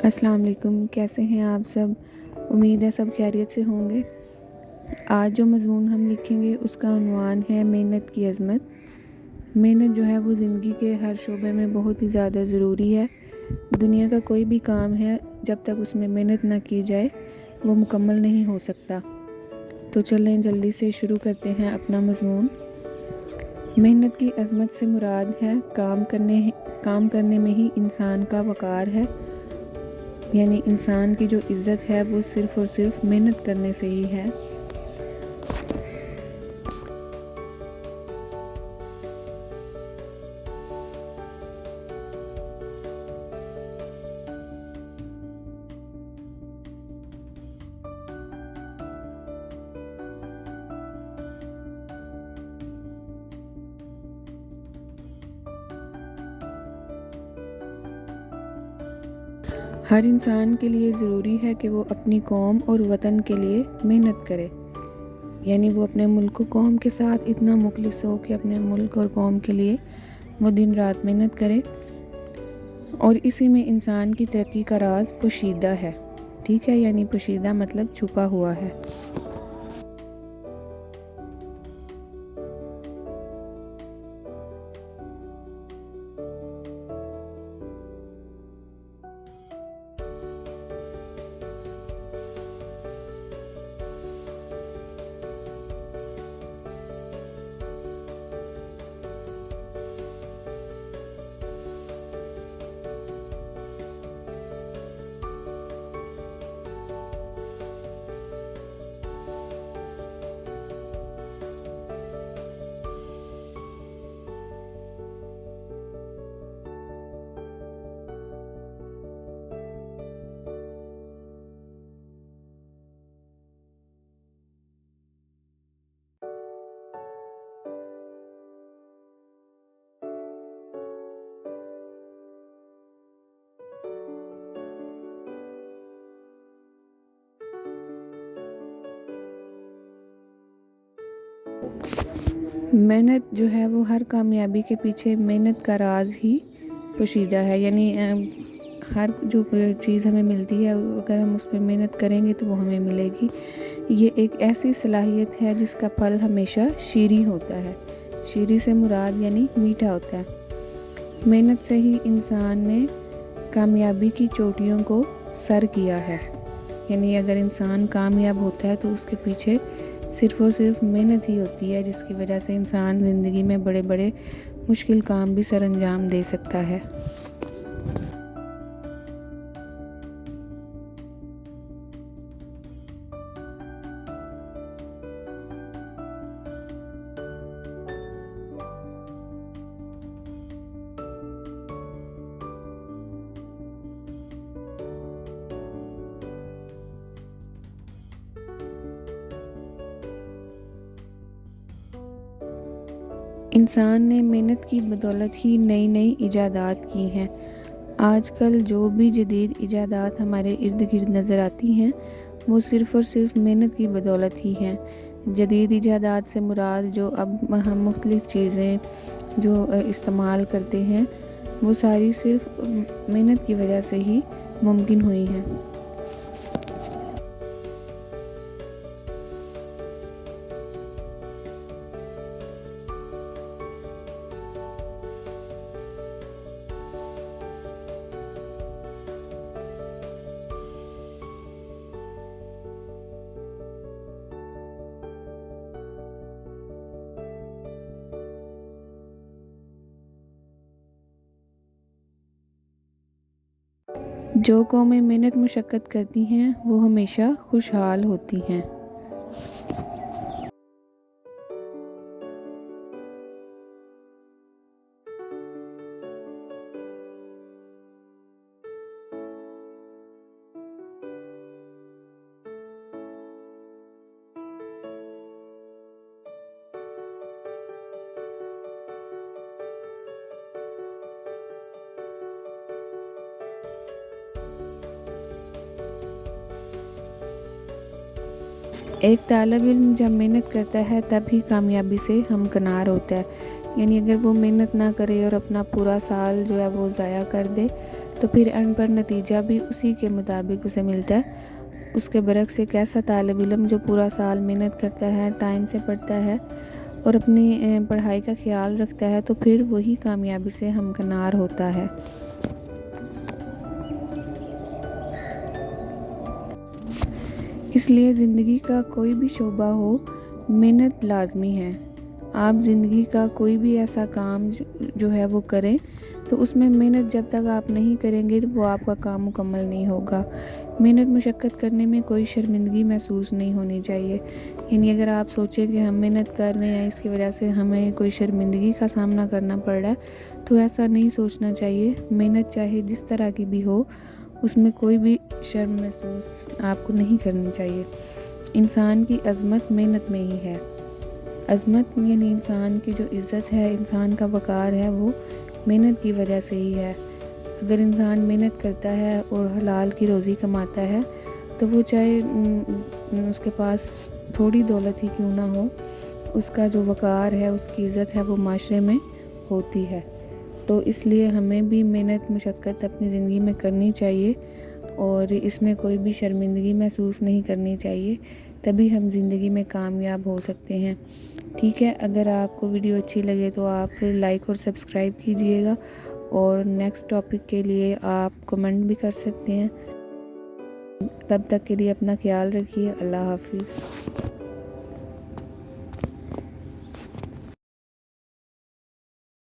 अस्सलाम वालेकुम, कैसे हैं आप सब। उम्मीद है सब खैरियत से होंगे। आज जो मज़मून हम लिखेंगे उसका उन्वान है मेहनत की अज़मत। मेहनत जो है वो ज़िंदगी के हर शोबे में बहुत ही ज़्यादा ज़रूरी है। दुनिया का कोई भी काम है, जब तक उसमें मेहनत ना की जाए वो मुकम्मल नहीं हो सकता। तो चलें जल्दी से शुरू करते हैं अपना मज़मून। मेहनत की अज़मत से मुराद है काम करने में ही इंसान का वक़ार है, यानी इंसान की जो इज़्ज़त है वो सिर्फ़ और सिर्फ मेहनत करने से ही है। हर इंसान के लिए ज़रूरी है कि वो अपनी कौम और वतन के लिए मेहनत करे, यानी वो अपने मुल्क और कौम के साथ इतना मुखलिस हो कि अपने मुल्क और कौम के लिए वो दिन रात मेहनत करे। और इसी में इंसान की तरक्की का राज पोशीदा है। ठीक है, यानी पोशीदा मतलब छुपा हुआ है। मेहनत जो है वो हर कामयाबी के पीछे मेहनत का राज ही पोशीदा है, यानी हर जो चीज़ हमें मिलती है अगर हम उस पर मेहनत करेंगे तो वो हमें मिलेगी। ये एक ऐसी सलाहियत है जिसका फल हमेशा शीरी होता है। शीरी से मुराद यानी मीठा होता है। मेहनत से ही इंसान ने कामयाबी की चोटियों को सर किया है, यानी अगर इंसान कामयाब होता है तो उसके पीछे सिर्फ़ और सिर्फ मेहनत ही होती है, जिसकी वजह से इंसान ज़िंदगी में बड़े बड़े मुश्किल काम भी सर अंजाम दे सकता है। इंसान ने मेहनत की बदौलत ही नई नई इजादात की हैं। आजकल जो भी जदीद इजादात हमारे इर्द गिर्द नज़र आती हैं वो सिर्फ़ और सिर्फ मेहनत की बदौलत ही हैं। जदीद इजादात से मुराद जो अब हम मुख्तलिफ़ चीज़ें जो इस्तेमाल करते हैं वो सारी सिर्फ मेहनत की वजह से ही मुमकिन हुई हैं। जो कौमें मेहनत मुशक्क़त करती हैं वो हमेशा खुशहाल होती हैं। एक तालिब इल्म जब मेहनत करता है तब ही कामयाबी से हमकिनार होता है। यानी अगर वो मेहनत ना करे और अपना पूरा साल जो है वो ज़ाया कर दे तो फिर एंड पर नतीजा भी उसी के मुताबिक उसे मिलता है। उसके बरक्स एक ऐसा तालिब इल्म जो पूरा साल मेहनत करता है, टाइम से पढ़ता है और अपनी पढ़ाई का ख्याल रखता है, तो फिर वही कामयाबी से हमकिनार होता है। इसलिए ज़िंदगी का कोई भी शोबा हो, मेहनत लाजमी है। आप ज़िंदगी का कोई भी ऐसा काम जो है वो करें, तो उसमें मेहनत जब तक आप नहीं करेंगे तो वो आपका काम मुकम्मल नहीं होगा। मेहनत मशक्क़त करने में कोई शर्मिंदगी महसूस नहीं होनी चाहिए। यानी अगर आप सोचें कि हम मेहनत कर रहे हैं, इसकी वजह से हमें कोई शर्मिंदगी का सामना करना पड़ रहा है, तो ऐसा नहीं सोचना चाहिए। मेहनत चाहे जिस तरह की भी हो, उसमें कोई भी शर्म महसूस आपको नहीं करनी चाहिए। इंसान की अज़मत मेहनत में ही है। अज़मत यानी इंसान की जो इज़्ज़त है, इंसान का वक़ार है, वो मेहनत की वजह से ही है। अगर इंसान मेहनत करता है और हलाल की रोज़ी कमाता है, तो वो चाहे उसके पास थोड़ी दौलत ही क्यों ना हो, उसका जो वक़ार है, उसकी इज़्ज़त है, वो माशरे में होती है। तो इसलिए हमें भी मेहनत मशक्क़त अपनी ज़िंदगी में करनी चाहिए और इसमें कोई भी शर्मिंदगी महसूस नहीं करनी चाहिए, तभी हम ज़िंदगी में कामयाब हो सकते हैं। ठीक है, अगर आपको वीडियो अच्छी लगे तो आप लाइक और सब्सक्राइब कीजिएगा और नेक्स्ट टॉपिक के लिए आप कमेंट भी कर सकते हैं। तब तक के लिए अपना ख्याल रखिए। अल्लाह हाफ़िज़।